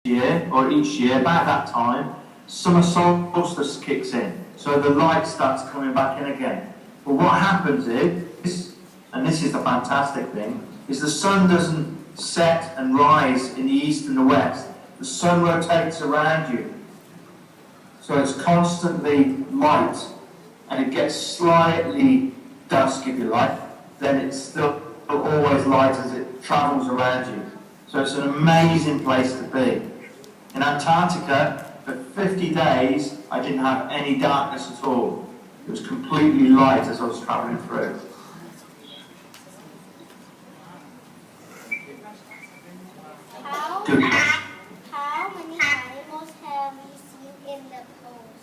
year, or each year, about that time, summer solstice kicks in. So the light starts coming back in again. But what happens is, and this is the fantastic thing, is the sun doesn't set and rise in the east and the west. The sun rotates around you. So it's constantly light, and it gets slightly dusk, if you like, then it's still always light as it travels around you. So it's an amazing place to be. In Antarctica, for 50 days, I didn't have any darkness at all. It was completely light as I was travelling through. Good. How many animals have you seen in the poles?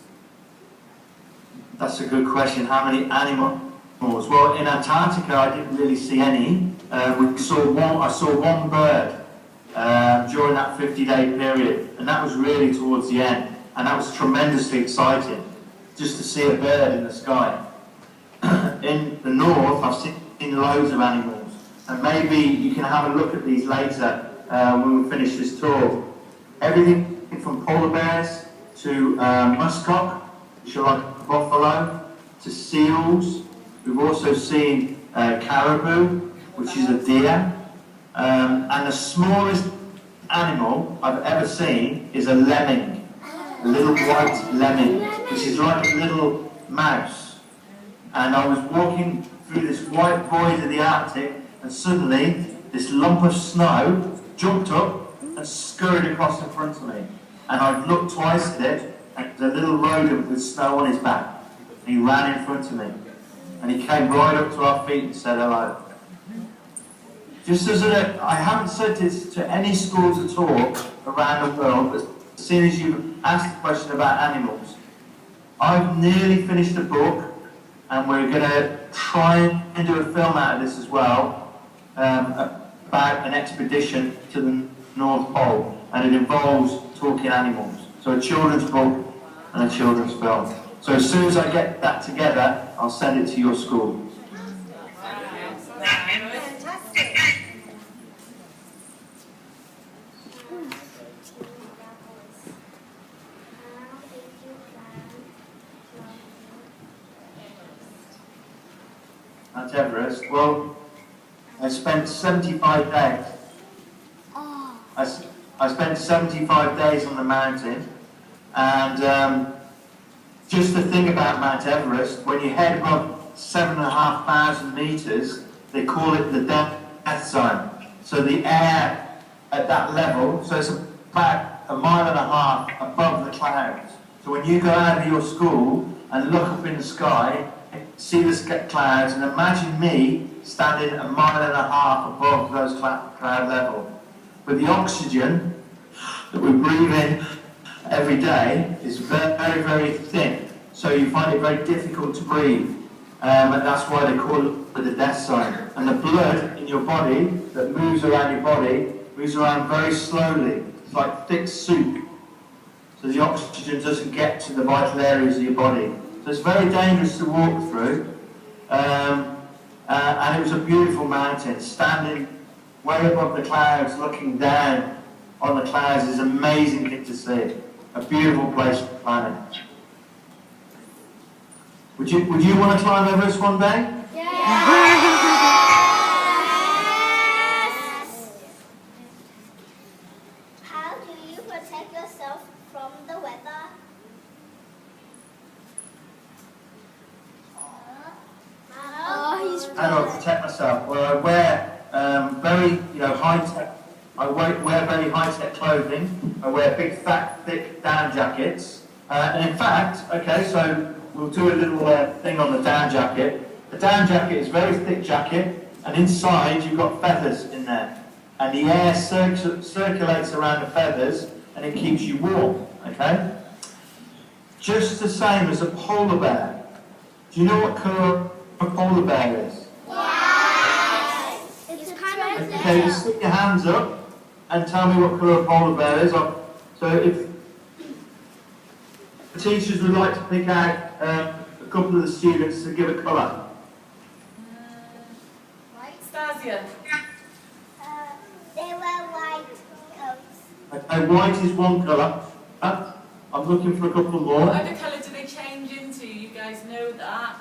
That's a good question. How many animals? Well, in Antarctica, I didn't really see any. I saw one bird during that 50-day period, and that was really towards the end, and that was tremendously exciting, just to see a bird in the sky. In the north, I've seen loads of animals, and maybe you can have a look at these later when we finish this tour. Everything from polar bears to muskox, which are like buffalo, to seals. We've also seen caribou, which is a deer. And the smallest animal I've ever seen is a lemming, a little white lemming, which is like a little mouse. And I was walking through this white void of the Arctic, and suddenly this lump of snow jumped up and scurried across in front of me. And I looked twice at it, and there's a little rodent with snow on his back. And he ran in front of me. And he came right up to our feet and said hello. Just as I haven't said this to any schools at all around the world, but as soon as you asked the question about animals, I've nearly finished a book, and we're going to try and do a film out of this as well, about an expedition to the North Pole, and it involves talking animals. So a children's book and a children's film. So as soon as I get that together, I'll send it to your school. Mount Everest. Well, I spent 75 days. I spent 75 days on the mountain, and just the thing about Mount Everest, when you head above 7,500 meters, they call it the death zone. So the air at that level, so it's about 1.5 miles above the clouds. So when you go out of your school and look up in the sky, see the clouds, and imagine me standing 1.5 miles above those cloud level. But the oxygen that we breathe in every day is very, very thin. So you find it very difficult to breathe. And that's why they call it the death zone. And the blood in your body that moves around your body moves around very slowly. It's like thick soup. So the oxygen doesn't get to the vital areas of your body. So it's very dangerous to walk through. And it was a beautiful mountain. Standing way above the clouds, looking down on the clouds is an amazing thing to see. A beautiful place for planet. Would you want to climb Everest one day? Yes! How do you protect yourself from the weather? How do I protect myself? Well, I wear very high-tech. I wear very high-tech clothing. I wear big, fat, thick down jackets. And in fact, okay, so we'll do a little thing on the down jacket. The down jacket is a very thick jacket, and inside you've got feathers in there. And the air circulates around the feathers, and it keeps you warm, okay? Just the same as a polar bear. Do you know what colour a polar bear is? Yes! It's kind of Okay, just stick your hands up and tell me what colour a polar bear is. So if the teachers would like to pick out a couple of the students to give a colour. White. Stasia. They wear white coats. Okay, white is one colour. I'm looking for a couple more. What other colour do they change into? You guys know that.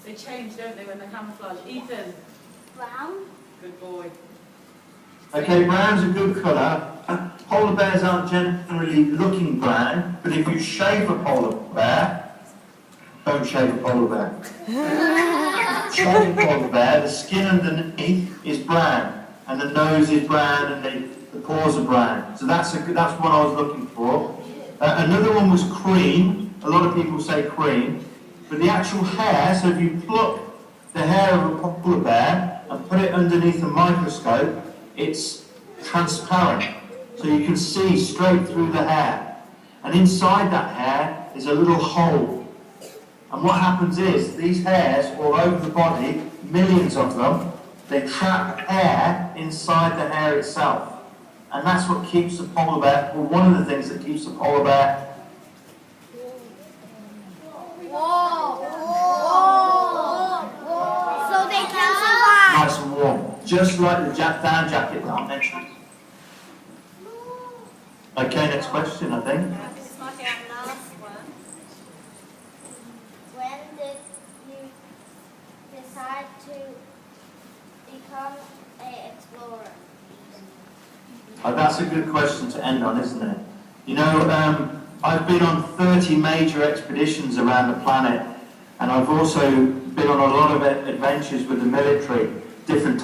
They change, don't they, when they're camouflage? Ethan. Brown. Good boy. Okay, brown's a good colour. Polar bears aren't generally looking brown, but if you shave a polar bear, don't shave a polar bear. Shave a polar bear, the skin underneath is brown, and the nose is brown, and the paws are brown. So that's what I was looking for. Another one was cream. A lot of people say cream, but the actual hair. So if you pluck the hair of a polar bear and put it underneath a microscope, it's transparent, so you can see straight through the hair. And inside that hair is a little hole. And what happens is, these hairs all over the body, millions of them, they trap air inside the hair itself. And that's what keeps the polar bear, or one of the things that keeps the polar bear So they can survive. nice and warm. Just like the down jacket that I mentioned. Okay, next question, I think. This is my last one. When did you decide to become an explorer? That's a good question to end on, isn't it? You know, I've been on 30 major expeditions around the planet, and I've also been on a lot of adventures with the military, different